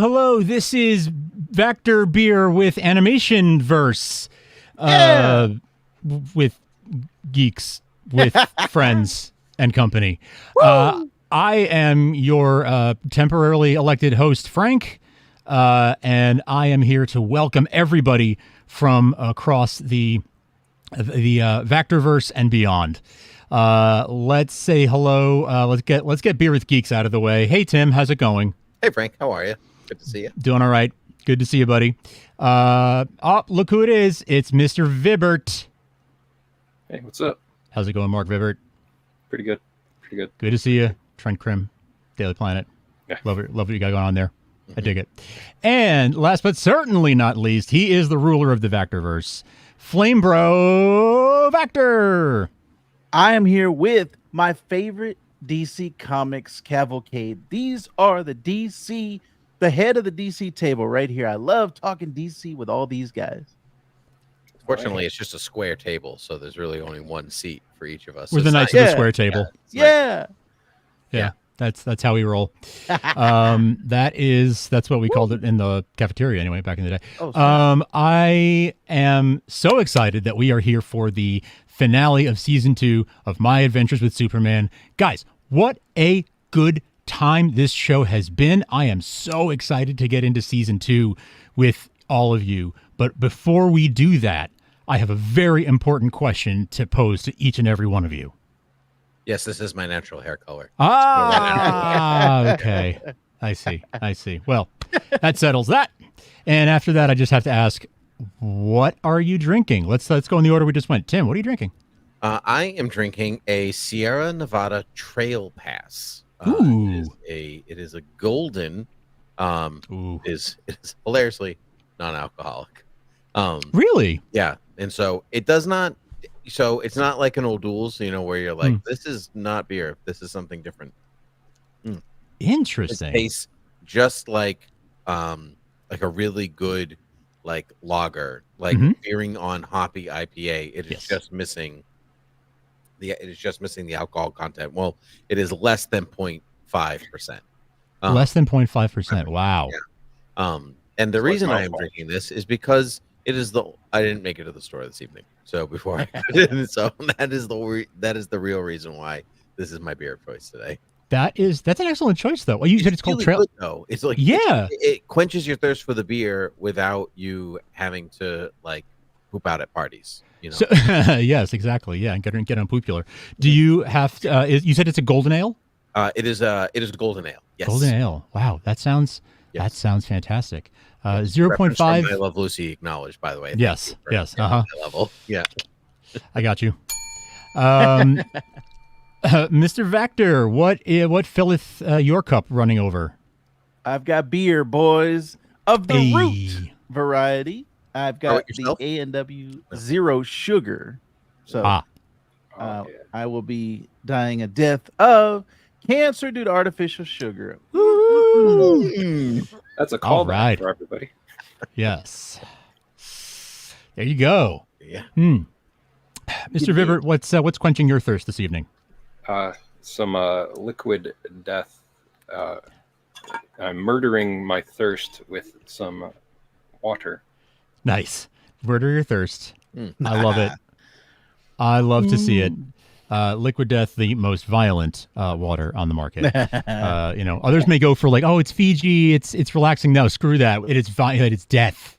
Hello, this is Vector Beer with Animation Verse. With geeks, with friends and company. I am your temporarily elected host, Frank, and I am here to welcome everybody from across the Vectorverse and beyond. Let's say hello. Let's get Beer with Geeks out of the way. Hey, Tim, how's it going? Hey, Frank, how are you? Good to see you. Doing all right. Good to see you, buddy. Look who it is. It's Mr. Vibert. Hey, what's up? How's it going, Mark Vibert? Pretty good. Good to see you. Trent Krim, Daily Planet. Yeah. Love what you got going on there. I dig it. And last but certainly not least, he is the ruler of the Vectorverse, Flame Bro Vector. I am here with my favorite DC Comics cavalcade. These are the head of the DC table right here. I love talking DC with all these guys. Fortunately, it's just a square table, so there's really only one seat for each of us. We're the knights of the square table. Yeah. That's how we roll. That's what we called it in the cafeteria anyway, back in the day. I am so excited that we are here for the finale of season 2 of My Adventures with Superman. Guys, what a good time this show has been. I am so excited to get into season 2 with all of you. But before we do that, I have a very important question to pose to each and every one of you. Yes, this is my natural hair color. Okay. I see. Well, that settles that. And after that, I just have to ask, what are you drinking? Let's go in the order we just went. Tim, what are you drinking? I am drinking a Sierra Nevada Trail Pass. Ooh. It is a golden. It is hilariously non-alcoholic. Really? Yeah, and so it does not. So it's not like an O'Doul's, where you're like, this is not beer. This is something different. Interesting. It tastes just like a really good lager, veering on hoppy IPA. It is just missing the alcohol content. Well, it is less than 0.5%. Less than 0.5%. Wow. Yeah. And the reason I am drinking this is because I didn't make it to the store this evening. So before I did, so that is the real reason why this is my beer of choice today. That's an excellent choice, though. Well, you said it's called Trail. Though it's like it quenches your thirst for the beer without you having to poop out at parties. So, yes, exactly. Yeah, and get unpopular. Do you have? You said it's a golden ale. It is a golden ale. Yes. Golden ale. Wow, that sounds fantastic. 0.5. I Love Lucy acknowledged, by the way. Yes. Level. Yeah. I got you. Mr. Vector, what filleth your cup running over? I've got beer, boys, of the root variety. I've got the A&W Zero Sugar. So I will be dying a death of cancer due to artificial sugar. That's a callback for everybody. Yes. There you go. Yeah. Mr. Vibert, what's quenching your thirst this evening? Some liquid death. I'm murdering my thirst with some water. Nice. Murder your thirst. I love it. I love to see it. Liquid Death, the most violent water on the market. Others may go for it's Fiji, it's relaxing. No, screw that. It's death.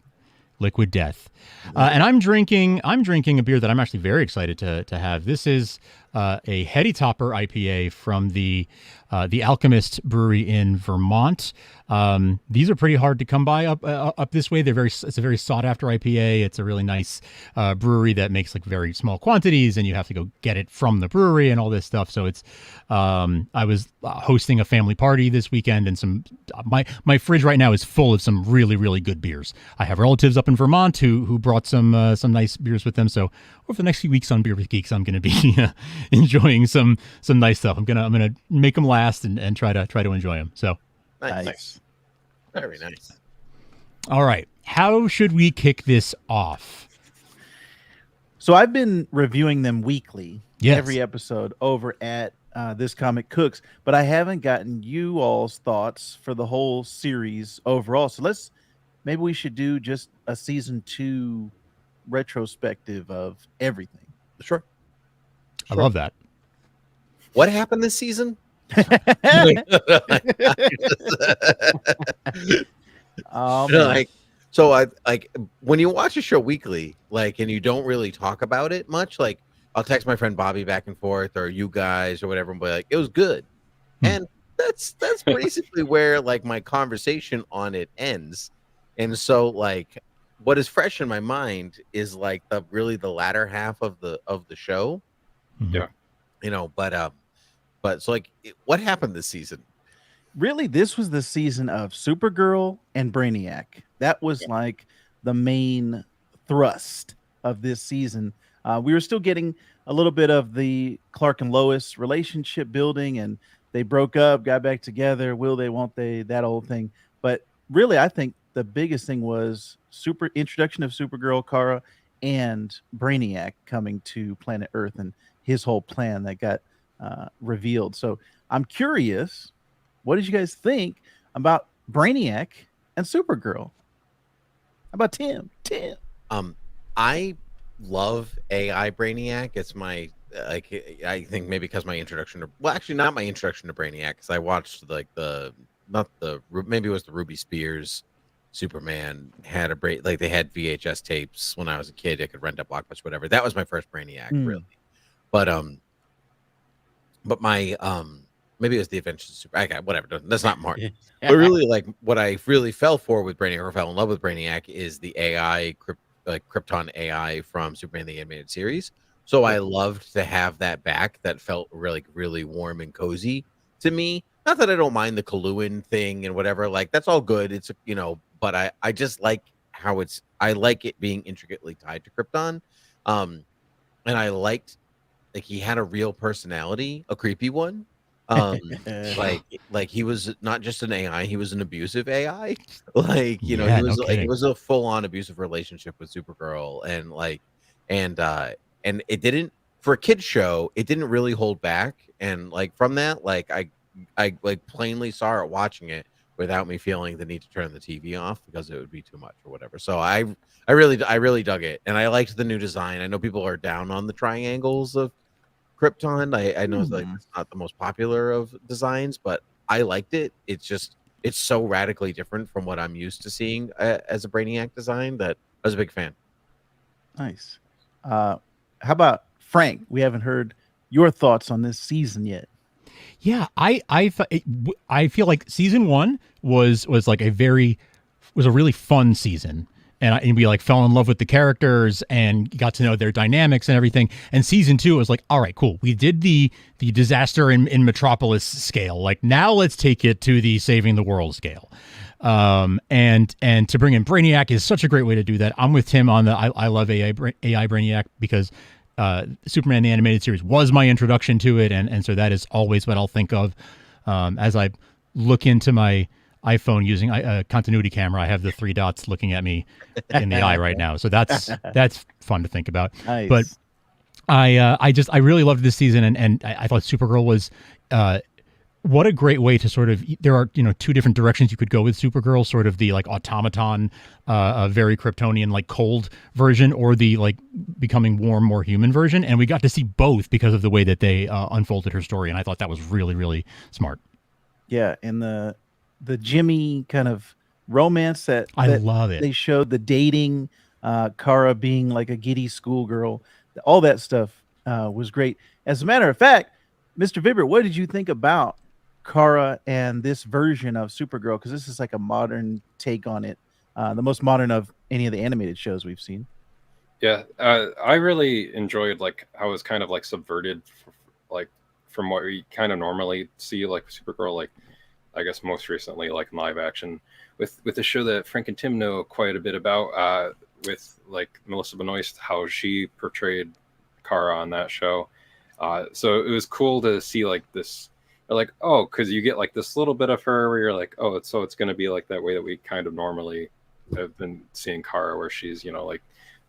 Liquid Death. And I'm drinking a beer that I'm actually very excited to have. This is a Heady Topper IPA from the Alchemist Brewery in Vermont. These are pretty hard to come by up this way. It's a very sought after IPA. It's a really nice brewery that makes very small quantities, and you have to go get it from the brewery and all this stuff. So it's I was hosting a family party this weekend, and my fridge right now is full of some really, really good beers. I have relatives up in Vermont who brought some nice beers with them. So over the next few weeks on Beer with Geeks, I'm going to be enjoying some nice stuff. I'm gonna make them last and try to enjoy them. So nice. Very nice. All right, how should we kick this off? So I've been reviewing them weekly, Yes. every episode over at this comic cooks, but I haven't gotten you all's thoughts for the whole series overall. So maybe we should do just a season 2 retrospective of everything. Sure. I love that. What happened this season? So I like when you watch a show weekly, like, and you don't really talk about it much. Like, I'll text my friend Bobby back and forth, or you guys, or whatever, and be like, "It was good," and that's basically where like my conversation on it ends. And so, like, what is fresh in my mind is like the latter half of the show. Yeah, but so like, what happened this season? Really, this was the season of Supergirl and Brainiac. That was like the main thrust of this season. We were still getting a little bit of the Clark and Lois relationship building, and they broke up, got back together. Will they, won't they? That old thing. But really, I think the biggest thing was introduction of Supergirl, Kara, and Brainiac coming to planet Earth and his whole plan that got revealed. So I'm curious, what did you guys think about Brainiac and Supergirl? How about Tim? I love AI Brainiac. It's my I think maybe because my introduction to, well, actually not my introduction to Brainiac, because I watched like maybe it was the Ruby Spears Superman had they had VHS tapes when I was a kid. I could rent at Blockbuster, whatever. That was my first Brainiac, really. But my maybe it was the Adventures of Super. Okay, whatever. That's not important. But really, like, what I really fell for with Brainiac, or fell in love with Brainiac, is the AI, Krypton AI from Superman the Animated Series. So I loved to have that back. That felt really, really warm and cozy to me. Not that I don't mind the Kaluan thing and whatever. Like, that's all good. It's but I just like how I like it being intricately tied to Krypton. And I liked, like, he had a real personality, a creepy one. Like he was not just an AI, he was an abusive AI. Like, he was a full-on abusive relationship with Supergirl, and and it didn't, for a kid show, it didn't really hold back. And like, from that, like, I like plainly saw it watching it without me feeling the need to turn the TV off because it would be too much or whatever. So I really dug it, and I liked the new design. I know people are down on the triangles of Krypton. I know it's not the most popular of designs, but I liked it. It's so radically different from what I'm used to seeing as a Brainiac design that I was a big fan. Nice. How about Frank? We haven't heard your thoughts on this season yet. Yeah, I feel like season 1 was a really fun season. And we like fell in love with the characters and got to know their dynamics and everything. And season 2 was like, all right, cool. We did the disaster in Metropolis scale. Like, now let's take it to the saving the world scale. And to bring in Brainiac is such a great way to do that. I'm with Tim on the I love AI Brainiac, because Superman the Animated Series was my introduction to it, and so that is always what I'll think of as I look into my iPhone using a continuity camera. I have the 3 dots looking at me in the eye right now, so that's fun to think about. Nice. But I really loved this season, and I thought Supergirl was what a great way to sort of, there are 2 different directions you could go with Supergirl, sort of the like automaton, very Kryptonian, like cold version, or the like becoming warm, more human version, and we got to see both because of the way that they unfolded her story, and I thought that was really, really smart. Yeah, and the Jimmy kind of romance that I love it. They showed the dating, Kara being like a giddy schoolgirl, all that stuff was great. As a matter of fact, Mr. Vibert, what did you think about Kara and this version of Supergirl? Because this is like a modern take on it, the most modern of any of the animated shows we've seen. Yeah, I really enjoyed like how it was kind of like subverted, like from what we kind of normally see, like Supergirl, like I guess most recently like live action with the show that Frank and Tim know quite a bit about, with like Melissa Benoist, how she portrayed Kara on that show. So it was cool to see like this, like, oh, because you get like this little bit of her where you're like, oh, it's going to be like that way that we kind of normally have been seeing Kara, where she's,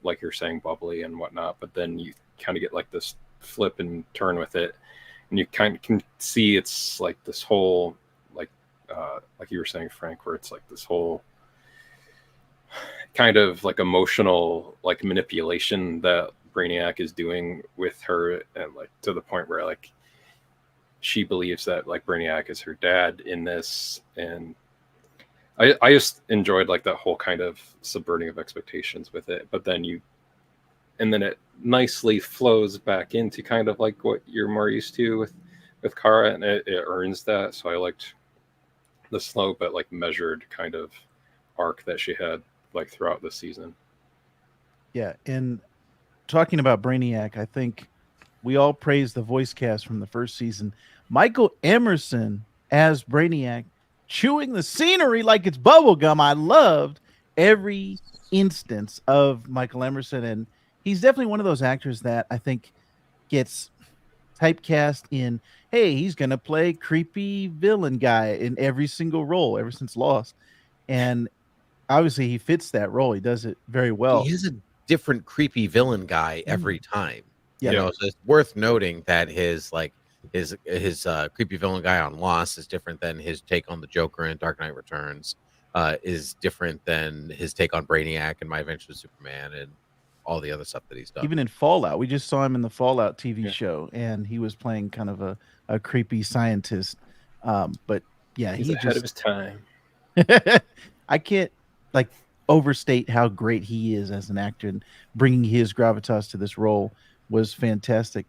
like you're saying, bubbly and whatnot, but then you kind of get like this flip and turn with it. and you kind of can see it's like this whole like you were saying, Frank, where it's like this whole kind of like emotional like manipulation that Brainiac is doing with her, and like to the point where like she believes that like Brainiac is her dad in this. And I just enjoyed like that whole kind of subverting of expectations with it. But then then it nicely flows back into kind of like what you're more used to with Kara, and it earns that. So I liked the slow but like measured kind of arc that she had like throughout the season. Yeah, and talking about Brainiac, I think we all praised the voice cast from the first season. Michael Emerson as Brainiac, chewing the scenery like it's bubblegum. I loved every instance of Michael Emerson, and he's definitely one of those actors that I think gets typecast in, hey, he's going to play creepy villain guy in every single role ever since Lost. And obviously he fits that role. He does it very well. He is a different creepy villain guy every time. Yeah. You know, so it's worth noting that his creepy villain guy on Lost is different than his take on the Joker in Dark Knight Returns, is different than his take on Brainiac and My Adventures with Superman and all the other stuff that he's done. Even in Fallout, we just saw him in the Fallout TV show, and he was playing kind of a creepy scientist. But yeah, he's ahead of his time. I can't like overstate how great he is as an actor, and bringing his gravitas to this role was fantastic.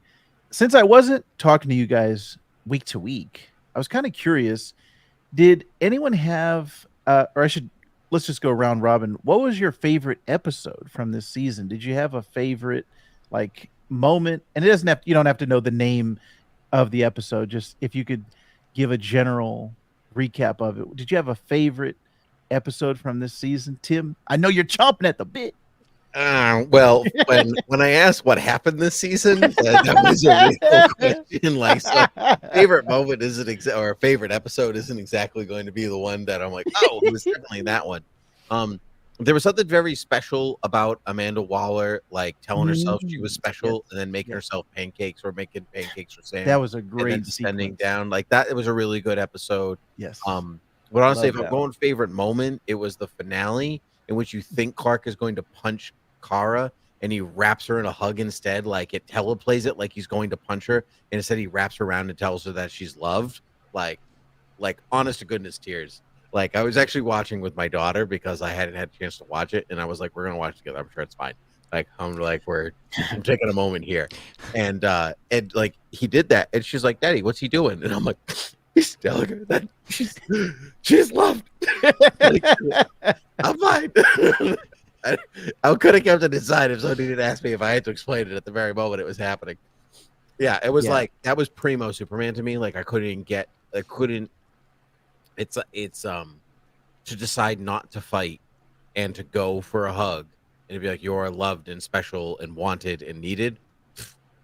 Since I wasn't talking to you guys week to week, I was kind of curious. Did anyone have, let's just go around robin. What was your favorite episode from this season? Did you have a favorite like moment? And you don't have to know the name of the episode. Just if you could give a general recap of it. Did you have a favorite episode from this season, Tim? I know you're chomping at the bit. Well, when I asked what happened this season, that was a real question. Like, so favorite moment or favorite episode isn't exactly going to be the one that I'm like, oh, it was definitely that one. There was something very special about Amanda Waller, like telling herself she was special and then making herself pancakes or making pancakes for Sam. That was a great and then descending down like that. It was a really good episode. Yes. But honestly, if I'm going favorite moment, it was the finale in which you think Clark is going to punch Kara and he wraps her in a hug instead. Like it teleplays it like he's going to punch her, and instead he wraps her around and tells her that she's loved. Like honest to goodness tears. Like I was actually watching with my daughter because I hadn't had a chance to watch it, and I was like, we're gonna watch it together. I'm sure it's fine. Like I'm taking a moment here. And like he did that, and she's like, Daddy, what's he doing? And I'm like, he's telling her that she's loved. Like, I'm fine. I could have kept it inside if somebody didn't ask me if I had to explain it at the very moment it was happening. Yeah, it was like that was primo Superman to me. Like it's to decide not to fight and to go for a hug and to be like, you're loved and special and wanted and needed.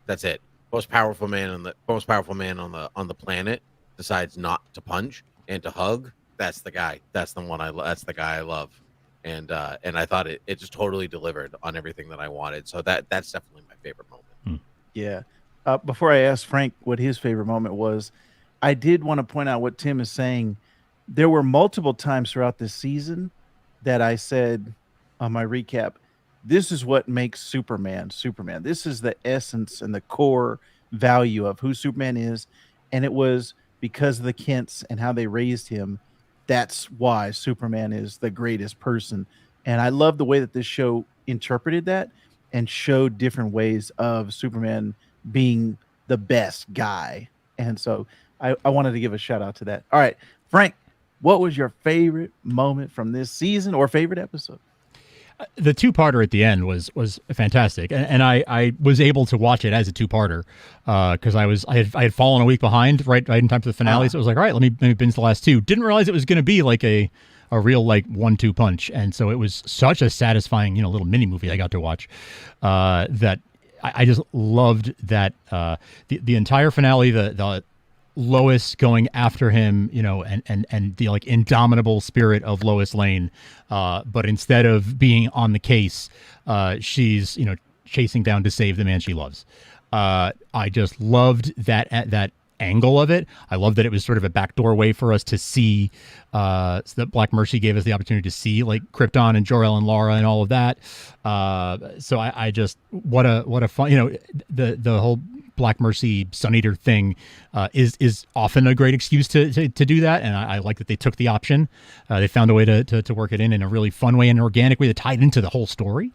That's it. Most powerful man on the planet decides not to punch and to hug. That's the guy. That's the one that's the guy I love. And I thought it just totally delivered on everything that I wanted. So that's definitely my favorite moment. Yeah. Before I asked Frank what his favorite moment was, I did want to point out what Tim is saying. There were multiple times throughout this season that I said on my recap, this is what makes Superman Superman. This is the essence and the core value of who Superman is. And it was because of the Kents and how they raised him. That's why Superman is the greatest person. And I love the way that this show interpreted that and showed different ways of Superman being the best guy. And so I wanted to give a shout out to that. All right, Frank, what was your favorite moment from this season or favorite episode? The two-parter at the end was fantastic, and I was able to watch it as a two-parter because I had fallen a week behind right in time for the finale, so it was like, all right, let me binge the last two. Didn't realize it was going to be like a real like 1-2 punch, and so it was such a satisfying little mini movie I got to watch that I just loved that the entire finale, the Lois going after him, and the like indomitable spirit of Lois Lane. But instead of being on the case, she's, chasing down to save the man she loves. I just loved that angle of it. I love that it was sort of a backdoor way for us to see, so that Black Mercy gave us the opportunity to see like Krypton and Jor-El and Lara and all of that. So I just, what a fun, the whole Black Mercy Sun Eater thing is often a great excuse to do that, and I like that they took the option. They found a way to work it in a really fun way and an organic way that tied into the whole story,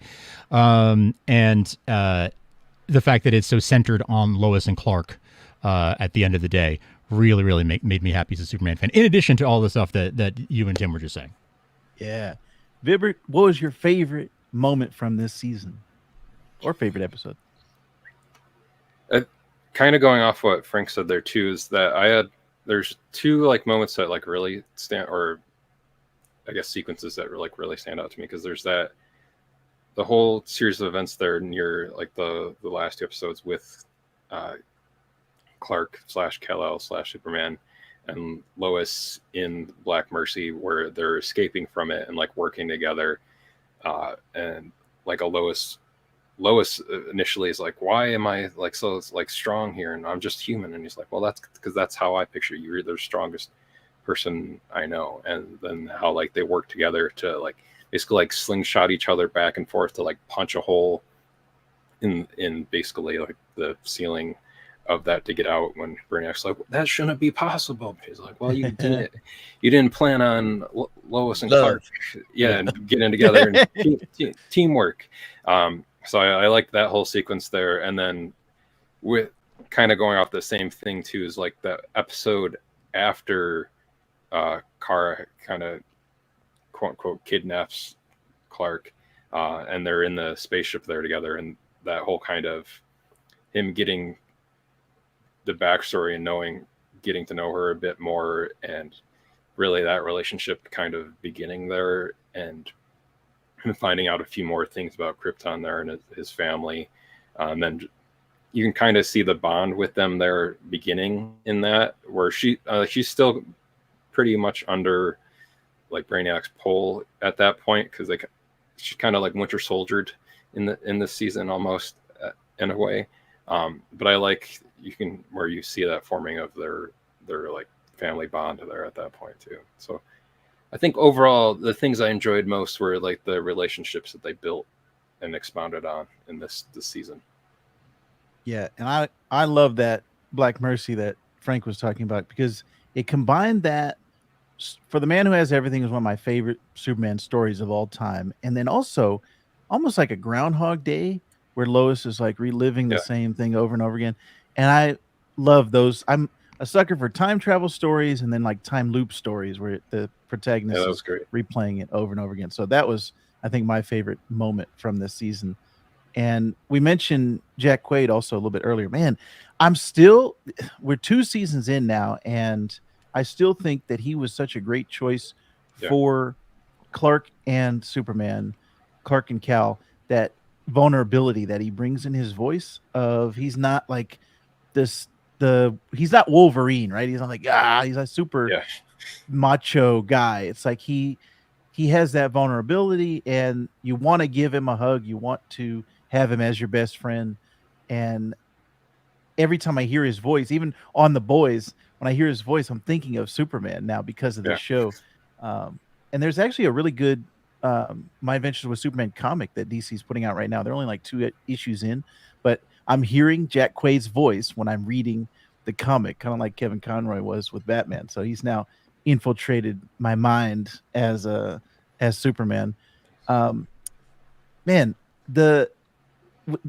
and the fact that it's so centered on Lois and Clark at the end of the day really made me happy as a Superman fan. In addition to all the stuff that you and Tim were just saying. Yeah, Vibert, what was your favorite moment from this season, or favorite episode? Kind of going off what Frank said there too, is that there's two like moments that like really stand, or I guess sequences that like really stand out to me, because there's the whole series of events there near like the last two episodes with Clark / Kal-El / Superman and Lois in Black Mercy, where they're escaping from it and like working together, and like a Lois initially is like, why am I like so like strong here, and I'm just human, and he's like, well, that's because that's how I picture you. You're the strongest person I know. And then how like they work together to like basically like slingshot each other back and forth to like punch a hole in basically like the ceiling of that to get out, when Brainiac's like, that shouldn't be possible. He's like, well, you didn't plan on Lois and Clark and getting together and teamwork. So I like that whole sequence there. And then with kind of going off the same thing too, is like the episode after Kara kind of quote unquote kidnaps Clark, and they're in the spaceship there together, and that whole kind of him getting the backstory and getting to know her a bit more, and really that relationship kind of beginning there, and finding out a few more things about Krypton there and his family. And then you can kind of see the bond with them there beginning in that, where she's still pretty much under like Brainiac's pull at that point, because she's kind of like Winter Soldiered in this season almost, in a way. But I like where you see that forming of their like family bond there at that point too. So I think overall the things I enjoyed most were like the relationships that they built and expounded on in this season. Yeah, and I love that Black Mercy that Frank was talking about, because it combined that For the Man Who Has Everything is one of my favorite Superman stories of all time, and then also almost like a Groundhog Day, where Lois is like reliving the same thing over and over again. And I love those. I'm a sucker for time travel stories, and then like time loop stories where the protagonist is replaying it over and over again. So that was, I think, my favorite moment from this season. And we mentioned Jack Quaid also a little bit earlier. Man, we're 2 seasons in now, and I still think that he was such a great choice for Clark and Superman, Clark and Cal, that vulnerability that he brings in his voice of, he's not like he's not Wolverine, right? He's not like, he's a super macho guy. It's like he has that vulnerability, and you want to give him a hug. You want to have him as your best friend. And every time I hear his voice, even on The Boys, when I hear his voice, I'm thinking of Superman now because of the show. And there's actually a really good My Adventures with Superman comic that DC's putting out right now. They're only like 2 issues in, but I'm hearing Jack Quaid's voice when I'm reading the comic, kind of like Kevin Conroy was with Batman. So he's now infiltrated my mind as Superman. Man,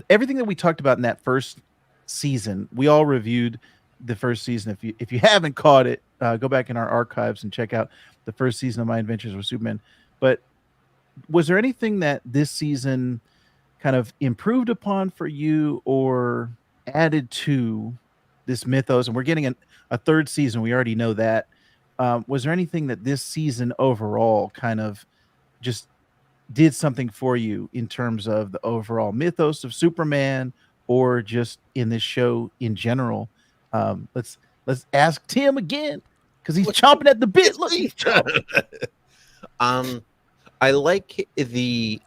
everything that we talked about in that first season, we all reviewed the first season. If you haven't caught it, go back in our archives and check out the first season of My Adventures with Superman. But was there anything that this season kind of improved upon for you or added to this mythos? And we're getting a 3rd season. We already know that. Was there anything that this season overall kind of just did something for you in terms of the overall mythos of Superman, or just in this show in general? Let's ask Tim again, because he's chomping at the bit. Look, he's chomping. I like the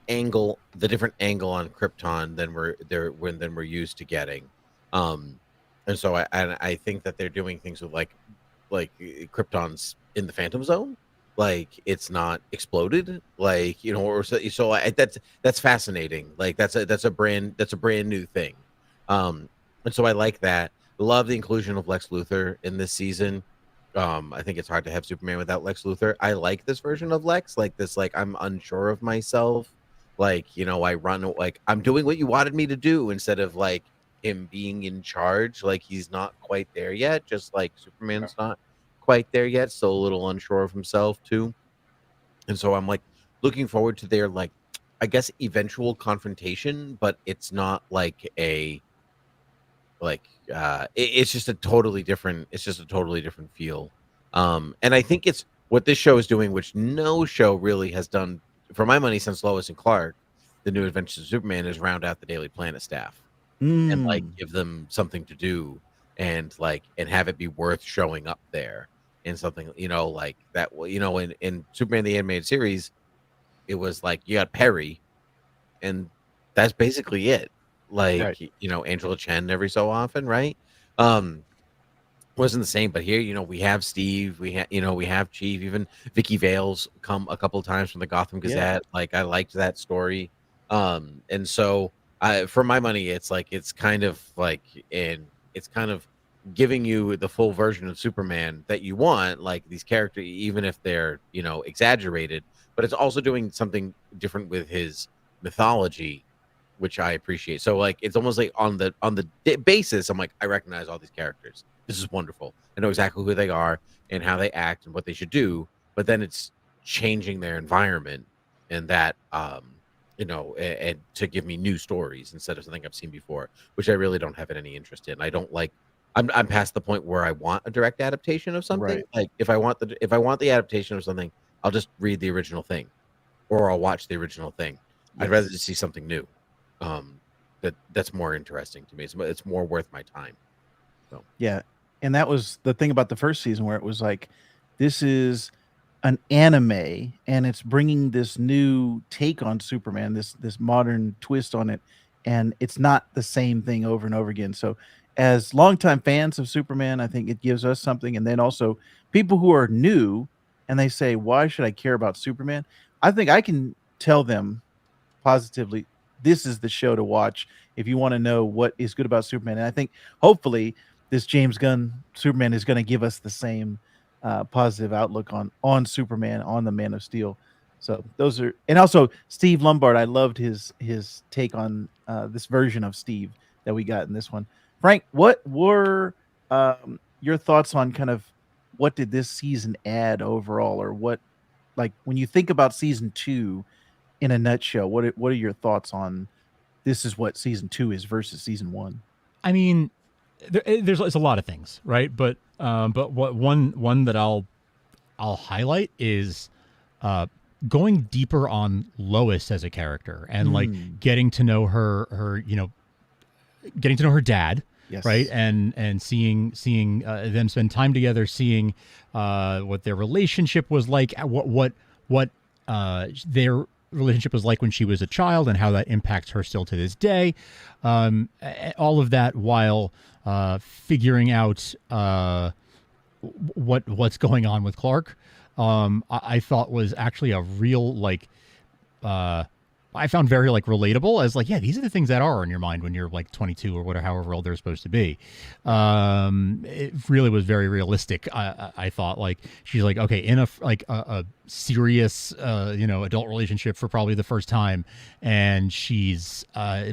angle, the different angle on Krypton than we're used to getting. And so I think that they're doing things with like Krypton's in the Phantom Zone, like it's not exploded, like or that's fascinating. Like that's a brand new thing. And so I like that. Love the inclusion of Lex Luthor in this season. I think it's hard to have Superman without Lex Luthor. I like this version of Lex, like this, like I'm unsure of myself. Like, I run, like I'm doing what you wanted me to do instead of like him being in charge. Like he's not quite there yet, just like Superman's not quite there yet, still a little unsure of himself too. And so I'm like looking forward to their like, I guess, eventual confrontation, but it's not like a it's just a totally different feel. And I think it's what this show is doing, which no show really has done for my money since Lois and Clark, The New Adventures of Superman, is round out the Daily Planet staff and like give them something to do and have it be worth showing up there and something, like that. In Superman the Animated Series, it was like you got Perry and that's basically it. Like, right. Angela Chen every so often, right? Wasn't the same, but here, we have Steve, we have Chief, even Vicky Vale's come a couple of times from the Gotham Gazette. Yeah. Like I liked that story. And so for my money, it's kind of giving you the full version of Superman that you want, like these characters, even if they're, exaggerated, but it's also doing something different with his mythology, which I appreciate. So like it's almost like on the basis, I'm like, I recognize all these characters. This is wonderful. I know exactly who they are and how they act and what they should do. But then it's changing their environment and that and to give me new stories instead of something I've seen before, which I really don't have any interest in. I don't like. I'm past the point where I want a direct adaptation of something. Right. Like if I want the adaptation of something, I'll just read the original thing, or I'll watch the original thing. Yes. I'd rather just see something new. That's more interesting to me. It's more worth my time. So yeah, and that was the thing about the first season where it was like, this is an anime and it's bringing this new take on Superman, this modern twist on it, and it's not the same thing over and over again. So as longtime fans of Superman, I think it gives us something, and then also people who are new and they say, why should I care about Superman? I think I can tell them positively, this is the show to watch if you want to know what is good about Superman. And I think hopefully this James Gunn Superman is going to give us the same positive outlook on Superman, on the Man of Steel. So those are, and also Steve Lombard. I loved his take on this version of Steve that we got in this one. Frank, what were your thoughts on kind of what did this season add overall, or what, like when you think about season 2 in a nutshell, what are your thoughts on this is what season 2 is versus season 1? I mean, there's a lot of things, right? But what one that I'll highlight is going deeper on Lois as a character and like getting to know her getting to know her dad. Yes. Right. And seeing them spend time together, seeing what their relationship was like, what their relationship was like when she was a child and how that impacts her still to this day. All of that while figuring out what's going on with Clark, I thought was actually a real I found very relatable as yeah, these are the things that are in your mind when you're 22 or whatever, however old they're supposed to be. It really was very realistic. I thought she's okay in a serious adult relationship for probably the first time, and she's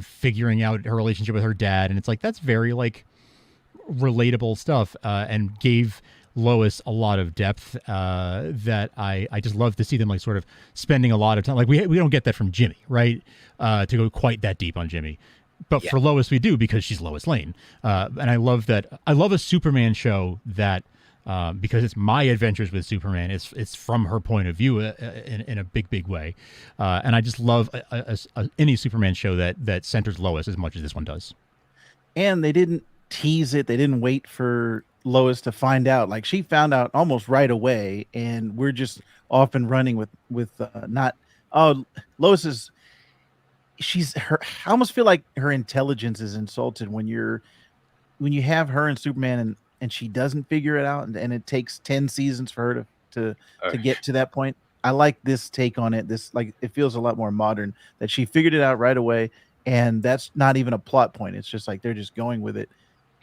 figuring out her relationship with her dad, and it's that's very relatable stuff, and gave Lois a lot of depth that I just love to see them sort of spending a lot of time. We don't get that from Jimmy, right? To go quite that deep on Jimmy, but for Lois we do, because she's Lois Lane, and I love that. I love a Superman show that because it's my adventures with Superman. It's from her point of view in a big way, and I just love any Superman show that centers Lois as much as this one does. And they didn't tease it. They didn't wait for Lois to find out. She found out almost right away, and we're just off and running with not. Oh, Lois is. She's her. I almost feel like her intelligence is insulted when when you have her and Superman and she doesn't figure it out, and it takes 10 seasons for her to get to that point. I like this take on it. This, like, it feels a lot more modern, that she figured it out right away, and that's not even a plot point. It's just like they're just going with it.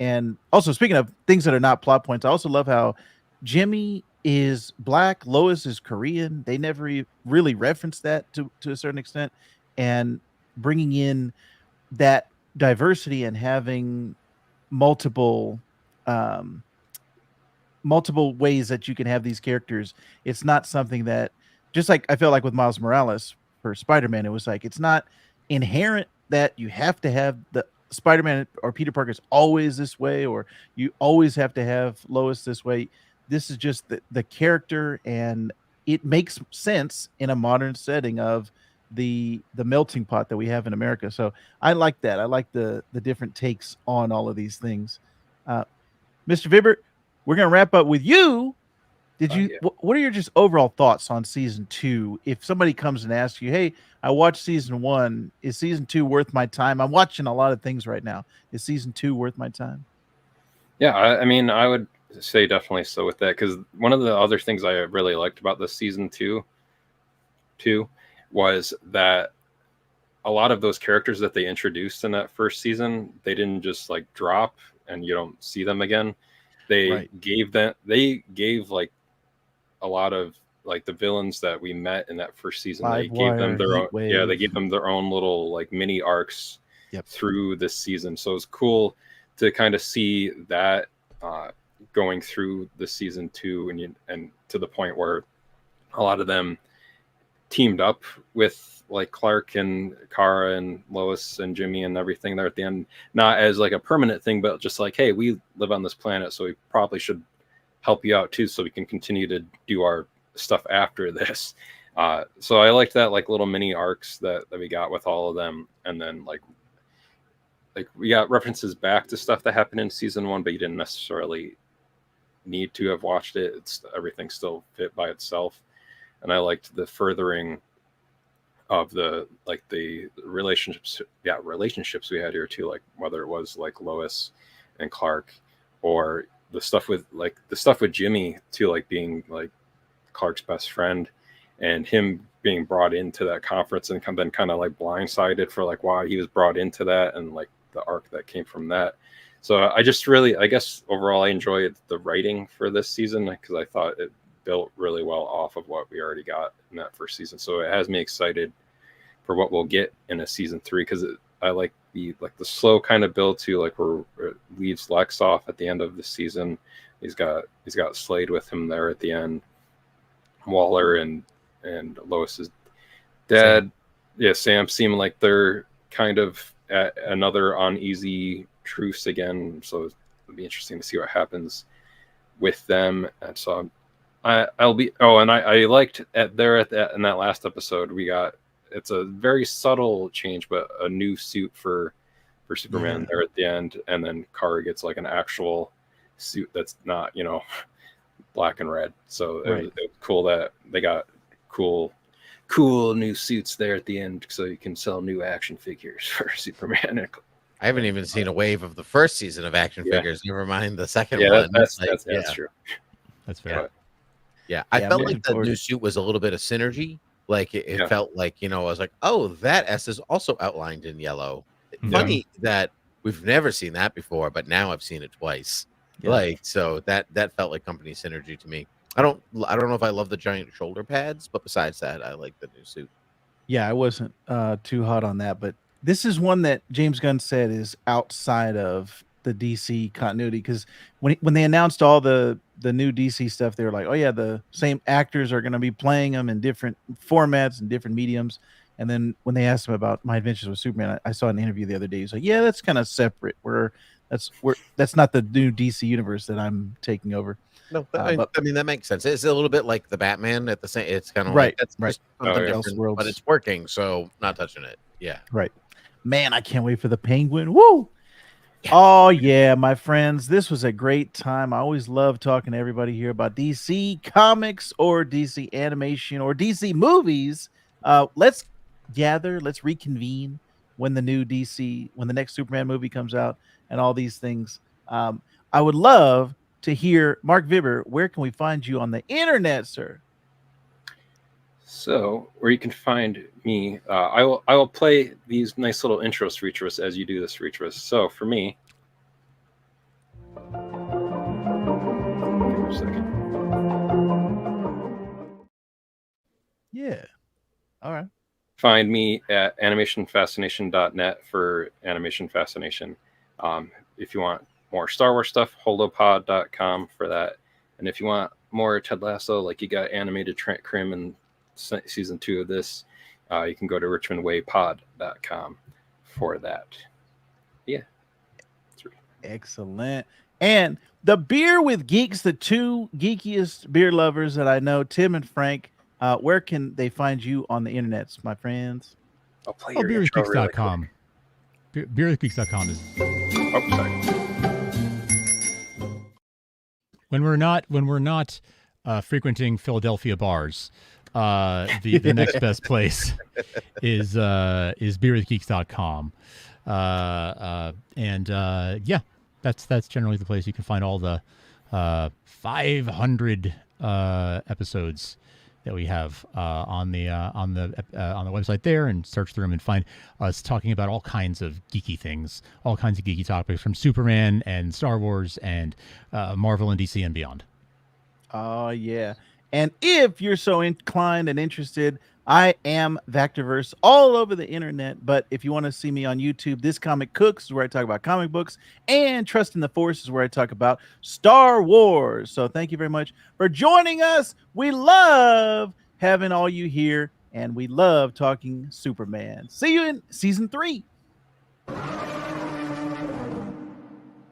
And also, speaking of things that are not plot points, I also love how Jimmy is black, Lois is Korean. They never really reference that to a certain extent, and bringing in that diversity and having multiple multiple ways that you can have these characters. It's not something that, just like I felt like with Miles Morales for Spider-Man, it was like it's not inherent that you have to have the Spider-Man or Peter Parker's always this way, or you always have to have Lois this way. This is just the character, and it makes sense in a modern setting of the melting pot that we have in America. So I like that. I like the different takes on all of these things. Mr. Vibert, we're gonna wrap up with you. Did you? Yeah. What are your just overall thoughts on season 2? If somebody comes and asks you, "Hey, I watched season 1. Is season 2 worth my time? I'm watching a lot of things right now. Is season 2 worth my time?" Yeah, I mean, I would say definitely so with that, because one of the other things I really liked about the season 2 was that a lot of those characters that they introduced in that first season, they didn't just like drop and you don't see them again. They gave like a lot of like the villains that we met in that first season. They gave them their own, they gave them their own little like mini arcs through this season. So it's cool to kind of see that going through the season 2, and to the point where a lot of them teamed up with like Clark and Kara and Lois and Jimmy and everything there at the end, not as like a permanent thing, but just like, hey, we live on this planet, so we probably should help you out too, so we can continue to do our stuff after this. So I liked that like little mini arcs that we got with all of them. And then like we got references back to stuff that happened in season 1, but you didn't necessarily need to have watched it. It's everything still fit by itself. And I liked the furthering of the relationships we had here too, like whether it was like Lois and Clark, or the stuff with Jimmy too, like being like Clark's best friend, and him being brought into that conference and then kind of like blindsided for like why he was brought into that, and like the arc that came from that. So I just really, I guess overall I enjoyed the writing for this season, because I thought it built really well off of what we already got in that first season. So it has me excited for what we'll get in a season 3, because I like the slow kind of build to like where it leaves Lex off at the end of the season. He's got Slade with him there at the end, Waller and Lois's dad. Sam seem like they're kind of at another uneasy truce again, so it'll be interesting to see what happens with them. And so I liked in that last episode we got, it's a very subtle change, but a new suit for Superman there at the end, and then Kara gets like an actual suit that's not black and red. So it was cool that they got cool new suits there at the end, so you can sell new action figures for Superman. I haven't even seen a wave of the first season of action figures. Never mind the second one. That's true. That's fair. Yeah, I felt like the new suit was a little bit of synergy. Like it felt like, I was like, oh, that S is also outlined in yellow. Funny that we've never seen that before, but now I've seen it twice. Like, so that felt like company synergy to me. I don't know if I love the giant shoulder pads, but besides that, I like the new suit. Yeah, I wasn't too hot on that, but this is one that James Gunn said is outside of the DC continuity, because when they announced all the new DC stuff, they were like, oh yeah, the same actors are going to be playing them in different formats and different mediums. And then when they asked him about My Adventures with Superman, I saw an interview the other day. He's like, yeah, that's kind of separate. That's not the new DC universe that I'm taking over. No, I mean that makes sense. It's a little bit like the Batman at the same. It's kind of like that's right. Different, but it's working, so not touching it. Yeah, right. Man, I can't wait for the Penguin. Woo! Oh yeah, my friends, this was a great time. I always love talking to everybody here about DC comics or DC animation or DC movies. Let's gather, let's reconvene when the next Superman movie comes out and all these things. I would love to hear, Mark Vibber, where can we find you on the internet, sir? So, where you can find me, I will play these nice little intros for each of us as you do this for each of us. So, for me, give me a second. Yeah. All right. Find me at animationfascination.net for Animation Fascination. If you want more Star Wars stuff, holopod.com for that. And if you want more Ted Lasso, like you got animated Trent Krim and season 2 of this, you can go to richmondwaypod.com for that. Yeah. Excellent. And the Beer with Geeks, the two geekiest beer lovers that I know, Tim and Frank, where can they find you on the internet, my friends? I'll play your beerwithgeeks.com. Beerwithgeeks.com is. Oh, sorry. When we're not frequenting Philadelphia bars, the next best place is beerwithgeeks.com. Yeah, that's generally the place you can find all the 500 episodes that we have on the website there, and search through them and find us talking about all kinds of geeky things, all kinds of geeky topics from Superman and Star Wars and Marvel and DC and beyond. Oh yeah. And if you're so inclined and interested, I am Vectorverse all over the internet. But if you want to see me on YouTube, This Comic Cooks is where I talk about comic books, and Trust in the Force is where I talk about Star Wars. So thank you very much for joining us. We love having all you here, and we love talking Superman. See you in season 3.